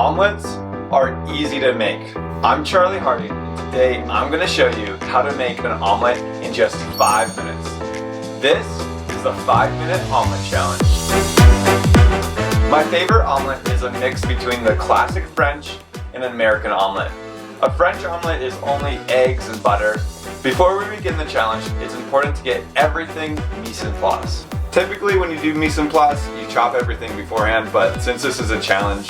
Omelets are easy to make. I'm Charlie Hardy, and today I'm going to show you how to make an omelet in just 5 minutes. This is the 5-minute omelet challenge. My favorite omelet is a mix between the classic French and an American omelet. A French omelet is only eggs and butter. Before we begin the challenge, it's important to get everything mise en place. Typically when you do mise en place, you chop everything beforehand, but since this is a challenge,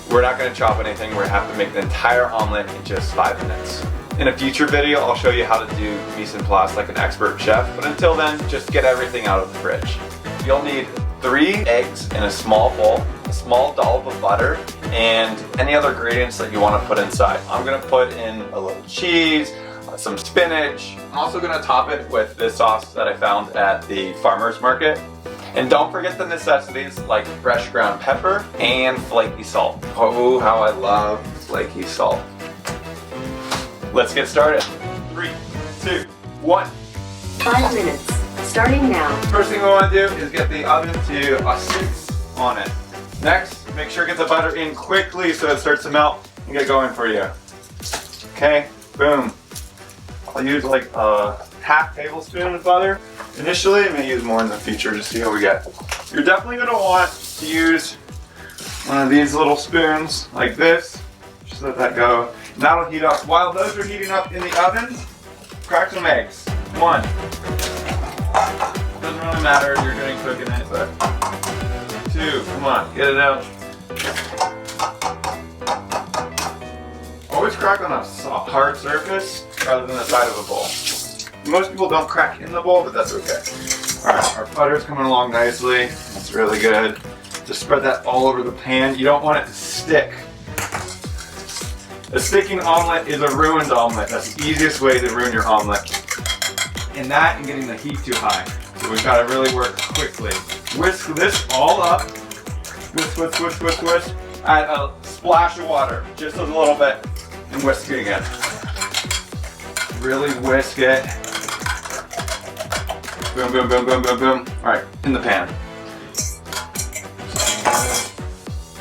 we're not going to chop anything. We're going to have to make the entire omelet in just 5 minutes. In a future video, I'll show you how to do mise en place like an expert chef, but until then, just get everything out of the fridge. You'll need 3 eggs in a small bowl, a small dollop of butter, and any other ingredients that you want to put inside. I'm going to put in a little cheese, some spinach. I'm also going to top it with this sauce that I found at the farmer's market. And don't forget the necessities like fresh ground pepper and flaky salt. Oh, how I love flaky salt. Let's get started. 3, 2, 1. 5 minutes, starting now. First thing we want to do is get the oven to a 6 on it. Next, make sure to get the butter in quickly so it starts to melt and get going for you. Okay, boom. I'll use like a half tablespoon of butter. Initially, I may use more in the future to see how we get. You're definitely going to want to use one of these little spoons like this. Just let that go. And that'll heat up. While those are heating up in the oven, crack some eggs. 1. Doesn't really matter if you're going to cook in it, but 2. Come on, get it out. Always crack on a soft, hard surface rather than the side of a bowl. Most people don't crack in the bowl, but that's okay. Alright, our butter's coming along nicely. It's really good. Just spread that all over the pan. You don't want it to stick. A sticking omelet is a ruined omelet. That's the easiest way to ruin your omelet. And that and getting the heat too high. So we've got to really work quickly. Whisk this all up. Whisk, whisk, whisk, whisk, whisk. Add a splash of water, just a little bit, and whisk it again. Really whisk it. Boom, boom, boom, boom, boom, boom. Alright, in the pan.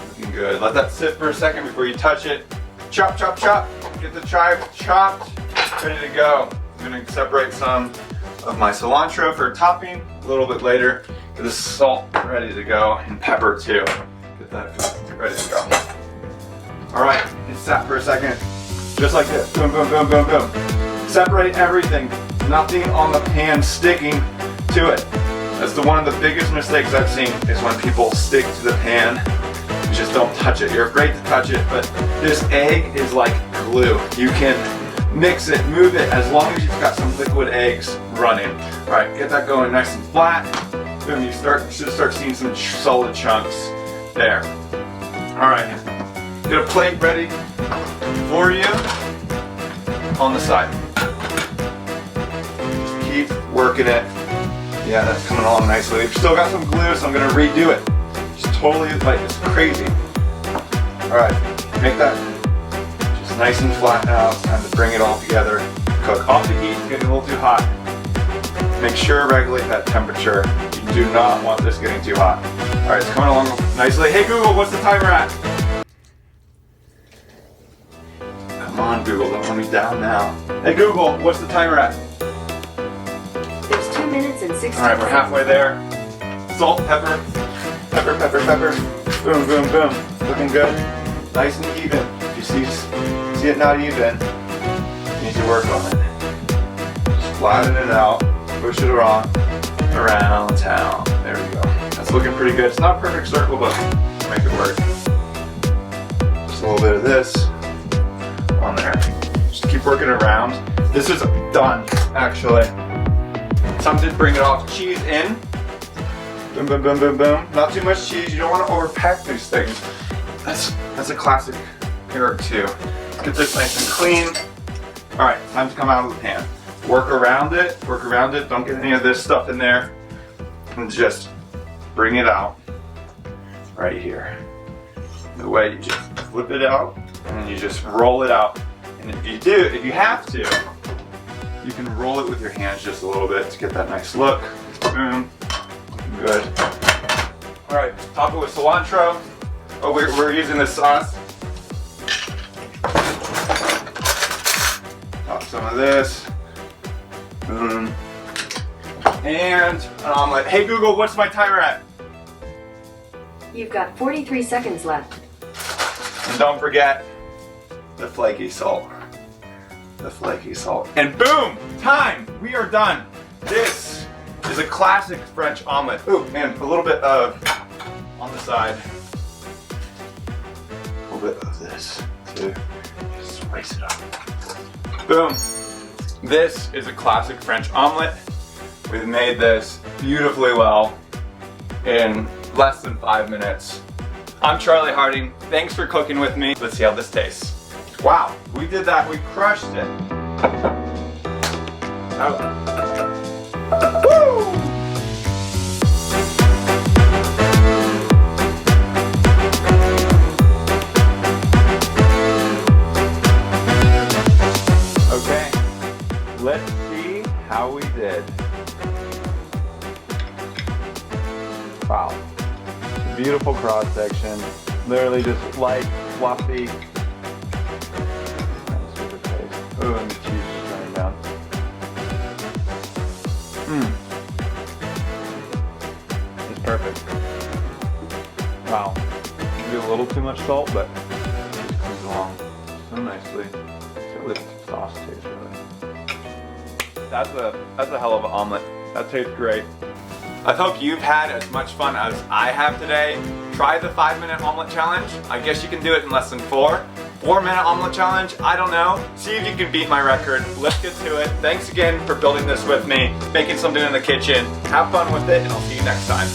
Looking good. Let that sit for a second before you touch it. Chop, chop, chop. Get the chive chopped. Ready to go. I'm going to separate some of my cilantro for topping a little bit later. Get the salt ready to go and pepper too. Get that ready to go. Alright, it sat for a second. Just like this. Boom, boom, boom, boom, boom. Separate everything. Nothing on the pan sticking to it. That's one of the biggest mistakes I've seen is when people stick to the pan. You just don't touch it. You're afraid to touch it, but this egg is like glue. You can mix it, move it, as long as you've got some liquid eggs running. Alright, get that going nice and flat. Boom, you should start seeing some solid chunks there. Alright, get a plate ready for you on the side. Just keep working it. Yeah, that's coming along nicely. We've still got some glue, so I'm going to redo it. Just totally, like, it's crazy. Alright, make that just nice and flat now. It's time to bring it all together. Cook off the heat, it's getting a little too hot. Make sure to regulate that temperature. You do not want this getting too hot. Alright, it's coming along nicely. Hey Google, what's the timer at? Come on Google, don't let me down now. Hey Google, what's the timer at? There's 2 minutes and 60 Alright, we're halfway there. Salt, pepper, pepper, pepper, pepper. Boom, boom, boom. Looking good. Nice and even. If you see it not even, you need to work on it. Just flatten it out. Push it around town. There we go. That's looking pretty good. It's not a perfect circle, but we'll make it work. Just a little bit of this on there. Just keep working around. This is done, actually. Time to bring it off. Cheese in. Boom, boom, boom, boom, boom. Not too much cheese. You don't want to overpack these things. That's a classic error too. Get this nice and clean. All right, time to come out of the pan. Work around it. Work around it. Don't get any of this stuff in there. And just bring it out right here. The way you just flip it out and then you just roll it out. And if you have to, you can roll it with your hands just a little bit to get that nice look. Boom. Good. All right, top it with cilantro. Oh, we're using this sauce. some of this. Boom. And an omelet. Hey Google, what's my timer at? You've got 43 seconds left. And don't forget the flaky salt. The flaky salt. And boom! Time! We are done. This is a classic French omelet. Ooh, and a little bit of, on the side, a little bit of this to spice it up. Boom! This is a classic French omelet. We've made this beautifully well in less than 5 minutes. I'm Charlie Harding. Thanks for cooking with me. Let's see how this tastes. Wow, we did that. We crushed it. Woo! Okay, let's see how we did. Wow, beautiful cross section. Literally just light, fluffy. Oh, and the cheese is running down. It's perfect. Wow. Maybe a little too much salt, but it just comes along so nicely. So this sauce tastes really. That's a hell of an omelet. That tastes great. I hope you've had as much fun as I have today. Try the 5-minute omelet challenge. I guess you can do it in less than 4. 4-minute omelet challenge, I don't know. See if you can beat my record. Let's get to it. Thanks again for building this with me, making something in the kitchen. Have fun with it, and I'll see you next time.